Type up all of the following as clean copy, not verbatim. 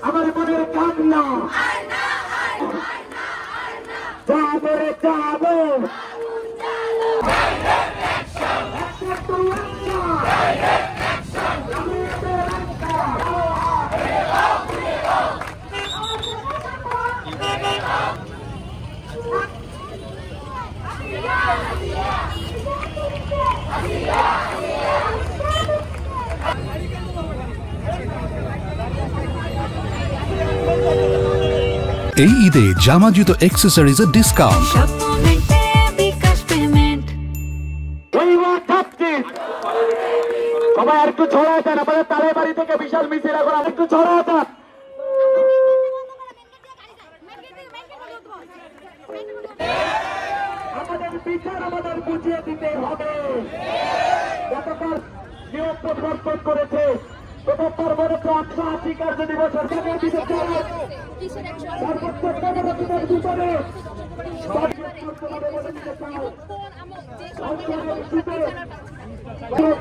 আমার মনের কান্না যাবো রে যাবো এই ঈদে জামা জুতো অ্যাক্সেসরিজের ডিসকাউন্ট। সবাই একটু ছড়ায় দেন, আমাদের তালে বাড়ি থেকে বিশাল মিছিল এখন একটু ছড়ায় দেন। আমাদের বিচার আমাদের বুঝিয়ে দিতে হবে। গতকাল নিয়োগ পরিবর্তন করেছে ৭৭ কার্য দিবস সরকারের বিরুদ্ধে সর্বোচ্চ কর্মরতদের ভিতরে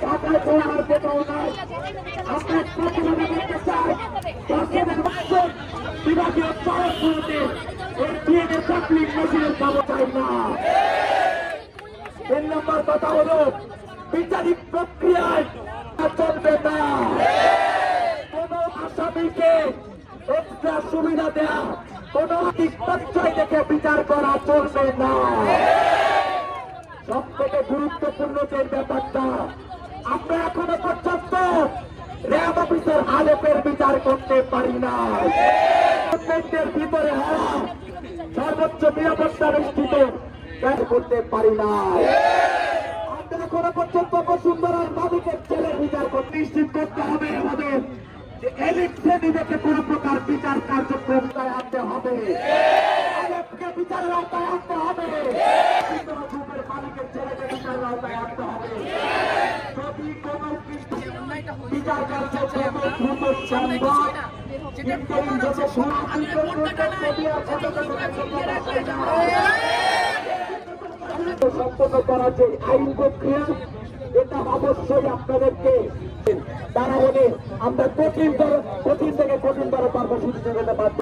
ঢাকায় পড়ার কোথাও নাই। আপনার প্রতিবাদে দেখতে চাই বিভাগীয় শহরগুলোতে এই ট্রেনের চাকরির মেশিনের কামো চাই না। ৩ নম্বর কথা হল বিচারিক প্রক্রিয়ায় চলবে না। কোন আসামিকে এক্সট্রা সুবিধা দেয়া, কোন আর্থিক পর্যায় দেখে বিচার করা চলবে না। সব থেকে গুরুত্বপূর্ণ যে ব্যাপারটা, আমরা এখনো পর্যন্ত র্যাব অফিসার আলেপের বিচার করতে পারি না। ভিতরে হওয়া সর্বোচ্চ নিরাপত্তা নিশ্চিত করতে পারি না। আমরা এখনো পর্যন্ত বসুন্ধরার মালিকের ছেলে বিচার করতে নিশ্চিত করতে হবে। আমাদের এলিট শ্রেণীদেরকে কোন প্রকার বিচার কার্যক্রম আনতে হবে, বিচারের আওতায় আনতে হবে, মালিকের ছেলেকে বিচারের আওতায় আনতে হবে। যদি কোন বিচার কার্যক্রম দ্রুত সম্ভব, সম্পন্ন করা যে আইন প্রক্রিয়া, এটা অবশ্যই আপনাদেরকে তারা হলে আমরা কঠিন থেকে কঠিনতর কর্মসূচি করতে পারবো।